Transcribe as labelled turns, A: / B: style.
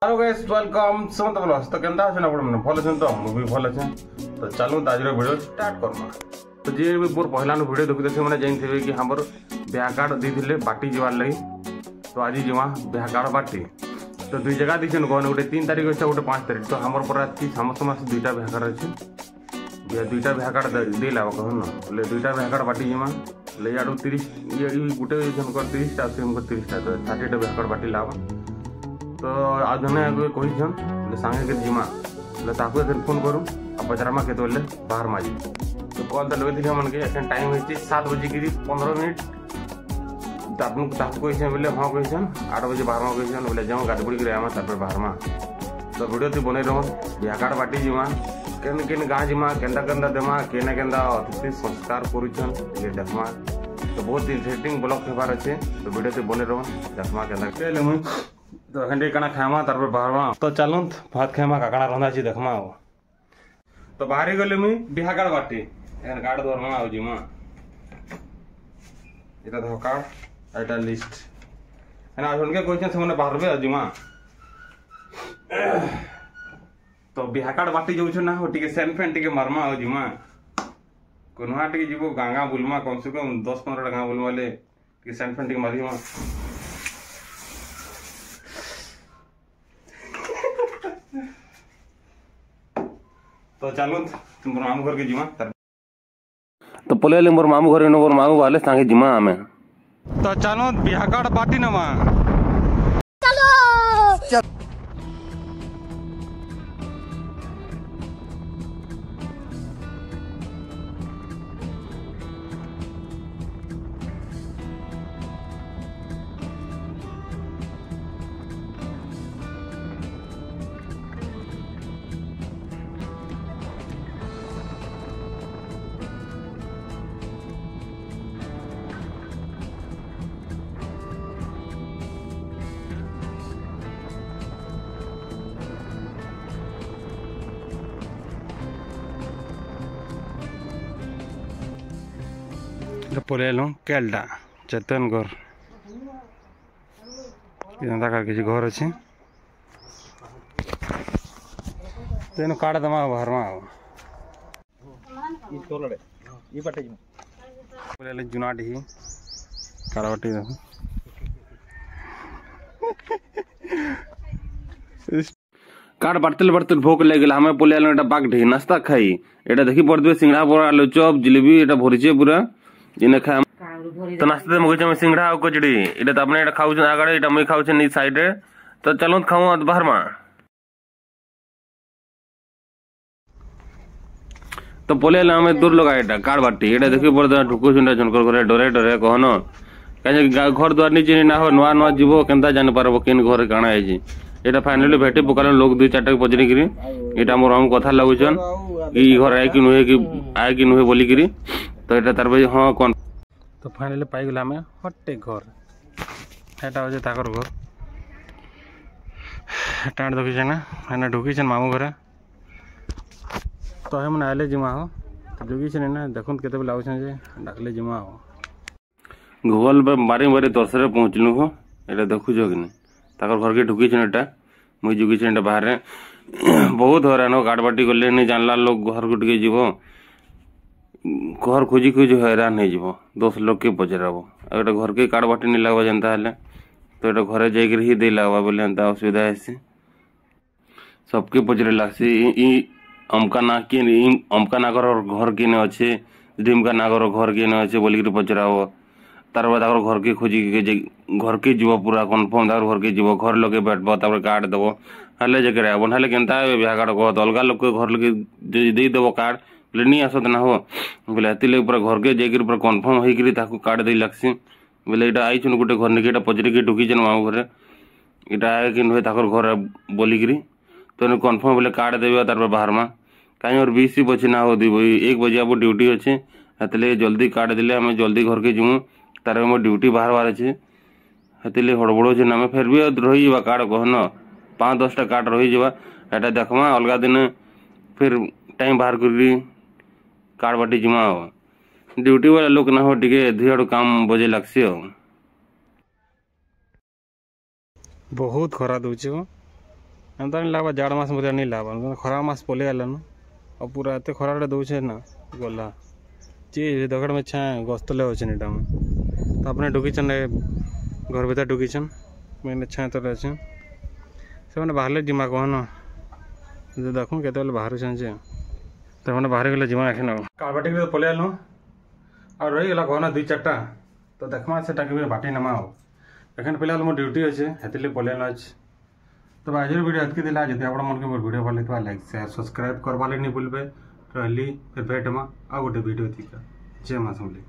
A: Hello guys welcome समत blogs तो केंदा अछन आपण मन भल अछन तो मु भी भल अछन तो चलू आज वीडियो स्टार्ट करमा। तो जे भी मोर पहला वीडियो देखु से माने जाइन थे कि हमर ब्याह कार्ड दी बाटी जीवार लगी। तो आज जीवा ब्याह कार्ड बाटी तो दुई जगह दीछन कोन गोटे 3 तारिख अछि गोटे 5 तारिख। तो हमर पर आज समस्त मास दुईटा ब्याह कार्ड अछि दुईटा ब्याह कार्ड दे लाव कहन ले दुईटा ब्याह कार्ड बाटी जीमा ले आडू 30 ये गोटे जन कर 30 ता से 30 ता 60 टा ब्याह कार्ड बाटी लाव। तो आज जने कहीछन सांगे के जिमा ताकू फोन करूँ आ पचारमा के बाहर माजी। तो कल तो लगे मन के टाइम होती 7 बजे की 15 मिनट कही बोले हाँ कहीछन 8 बजे बाहर कहीछन बोले जाऊँ गाड़ी बुड़ी आमा बाहर मा। तो वीडियो तु बन रह ब्याह कार्ड बाटी जिमा केन केन गाँ जिमा केन्दा केन्दा देमा केना केन्दा अतिथि संस्कार करुछन ये देखमा। तो बहुत इंटरेस्टिंग ब्लॉग हेबार अच्छे। तो वीडियो तु बन रह देखमा केन्दा मुई तो एखन काना खामा तार बाहरमा। तो चलूँ भात खामा काकड़ा रंधा अच्छी देखमा। तो बाहरी गले मुई बिहा कार्ड बाटी एन कार्ड धरमा आ जिमा एटा धो कार्ड एटा लिस्ट एना आजन के क्वेश्चन से मने बाहरबे आ जिमा। तो बिहा कार्ड बाटी जाउ छ ना हो टिके सेन फेन टिके मारमा आ जिमा कोनहा टिके जीवो गांगा बुलमा कम से कम 10-15 गांगा बुलमा ले टिके सेन फेन टिके मारिमा। तो चलो मोर मामू घर के जिमा तो पले मोर मामू घर मोर मामू वाले सांगे जिमा आमे। तो चलो बिहा कार्ड बाटी नमा चलो पलैलु केलडा चेतन घर किसी घर अच्छे तेन काट दमा बाहर जुनाट ही काड़ाबाटी कार्ड बाटल बाटल भोक लगे हमें पलैलु एटा बाग ढी नाश्ता खाई एटा देखी पड़े सिंगड़ा बड़ा आलू चप जिलेबी एटा भरीचे पूरा इने खा तो नाश्ते मगे सिंगड़ा और कचड़ी इटा तो अपने खाऊ आगे इटा मुई खाऊ नी साइड रे। तो चलो खाऊ बाहर मा। तो पले हमें दूर लगा एटा कार्ड बाटी एटा देखि पड़ता ढुकु सुंडा झनकर घरे डरे डरे कहन कहीं घर द्वार नहीं चिन्ह ना हो नुआ नुआ जीव केनता जान पारबो केन घर काना है एटा फाइनली भेटी पकाल लोग 2-4 पचरी करी एटा मोर हम कथा लागुछन कि घर आए कि नुहे बोली करी। तो एटा तार बजे हाँ कौन तो फाइनली पाई गला में हटे घर एटा हो ताकर घर टाट देखी ना एना ढुकी मामू घरे। तो हम आइले जिमा हो तो ढुकी ना देखुन केते बेला आउछन जे डाकले जिमा हो गूगल पे मारी मारी दर्शरे पहुँचलु हो एटा देखु जो कि ताकर घर के ढुकी एटा मुई जुगी एटा बाहर बहुत हैरान गाड़ बाटी गले नहीं जानला लोग घर को टिके जीव घर खोजी खोजी हैरान हो 10 लोग के पचराब एटा घर के कार्ड बाटी नहीं लगवा जनता है। तो एटा घरे जाकर ही दे लगवा बोले एंता असुविधा है सबके पचरे लगसी अमका ना कि अमका नागर घर किने अच्छे ढिमका नागर घर किने अच्छे बोलिक पचराब तार बाद घर के खोजी घर के जीव पूरा कन्फर्म घर के जीव घर लगे बैठब तार कार्ड दब हेल्ले जगह आब ना केनता ब्याह कार्ड कह अलग लोग घर लगे देदेव कार्ड बोले नहीं आसत ना हो बोले हेती पूरा घर के जाकर पूरा कन्फर्म होकर कार्ड दे लगसी बोले यहाँ आई गोटे घर निके पचरिक ढुकीचन मामू घरे यहाँ आए कि नुहे घर बोलिकी तो कन्फर्म बोले कार्ड देवे तार बाहर मा कहीं और 20 बचे ना हो 1 बजे अब ड्यूटी अच्छे हेती जल्दी कार्ड देले आम जल्दी घर के जीमु तार मो ड्यूटी बाहर बाहर अच्छे हेती हड़बड़ अच्छे आम फिर भी रही कार्ड कहन 5-10टा कार्ड रही एटा देखमा अलग दिन फिर टाइम बाहर कर कार्ड बाटी जिमा ड्यूटी वाला लोग ना हो टिके धीरे काम बजे लगसी बहुत खरा दूचे
B: एमता नहीं लगवा जाड़ मास मत नहीं लगवा खरा मास पलि आलान और पूरा एत खरा दौचे ना गला ची दगड़ में छा गस्तले अच्छे इटा तो अपने ढुकीचन घर भीतर ढुकीचन मैंने छा तर अच्छे से मैंने बाहर जिमा कहन देख के बाहर छे तो मैंने बाहर गले जिमा एखे कालबाटी तो पलि आलु और रही गला कहना 2-4टा तो देखमा से बाटी नमा हो एखन फिलहाल मोर ड्यूटी अच्छे हेतिले पलि आलु आज तो आज वीडियो हेतकी दिला जदि आपण मन के मोर वीडियो भल लगा लाइक शेयर सब्सक्राइब करवा नहीं भूलबे रही फिर भेटमा आ गोटे वीडियो थी जय मां समली।